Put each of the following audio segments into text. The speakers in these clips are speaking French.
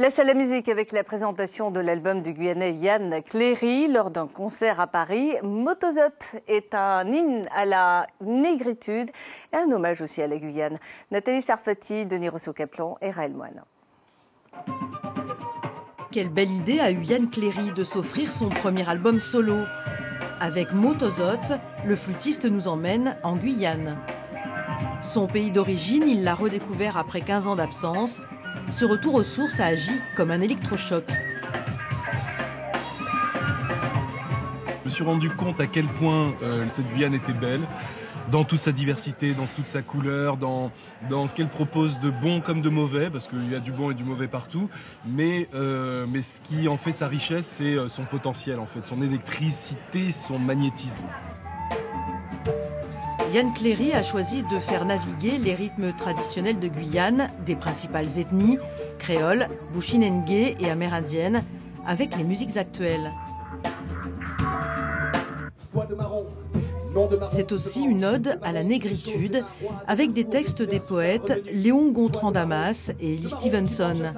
Place à la musique avec la présentation de l'album du Guyanais Yann Cléry lors d'un concert à Paris. Motozote est un hymne à la négritude et un hommage aussi à la Guyane. Nathalie Sarfati, Denis Rousseau-Caplan et Raël Moine. Quelle belle idée a eu Yann Cléry de s'offrir son premier album solo. Avec Motozote, le flûtiste nous emmène en Guyane. Son pays d'origine, il l'a redécouvert après 15 ans d'absence. Ce retour aux sources a agi comme un électrochoc. Je me suis rendu compte à quel point cette Guyane était belle, dans toute sa diversité, dans toute sa couleur, dans ce qu'elle propose de bon comme de mauvais, parce qu'il y a du bon et du mauvais partout. Mais ce qui en fait sa richesse, c'est son potentiel, en fait, son électricité, son magnétisme. Yann Cléry a choisi de faire naviguer les rythmes traditionnels de Guyane, des principales ethnies, créoles, bushinengue et amérindiennes, avec les musiques actuelles. C'est aussi une ode à la négritude, avec des textes des poètes Léon Gontran Damas et Ellis Stevenson.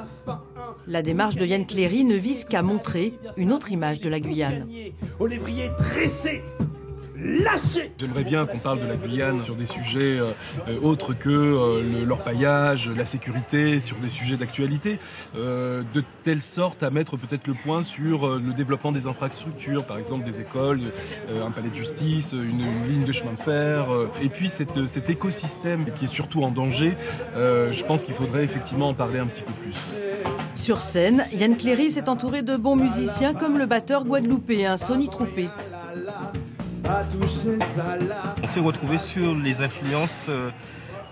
La démarche de Yann Cléry ne vise qu'à montrer une autre image de la Guyane. Au lévrier dressé, lâché. J'aimerais bien qu'on parle de la Guyane sur des sujets autres que l'orpaillage, la sécurité, sur des sujets d'actualité, de telle sorte à mettre peut-être le point sur le développement des infrastructures, par exemple des écoles, un palais de justice, une ligne de chemin de fer, et puis cet écosystème qui est surtout en danger. Je pense qu'il faudrait effectivement en parler un petit peu plus. Sur scène, Yann Cléry s'est entouré de bons musiciens comme le batteur guadeloupéen Sonny Troupé. On s'est retrouvé sur les influences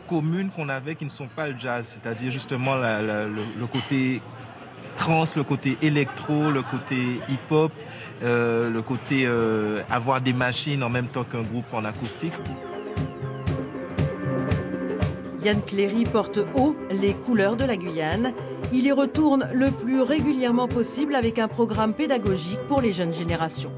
communes qu'on avait qui ne sont pas le jazz, c'est-à-dire justement le côté trance, le côté électro, le côté hip-hop, le côté avoir des machines en même temps qu'un groupe en acoustique. Yann Cléry porte haut les couleurs de la Guyane. Il y retourne le plus régulièrement possible avec un programme pédagogique pour les jeunes générations.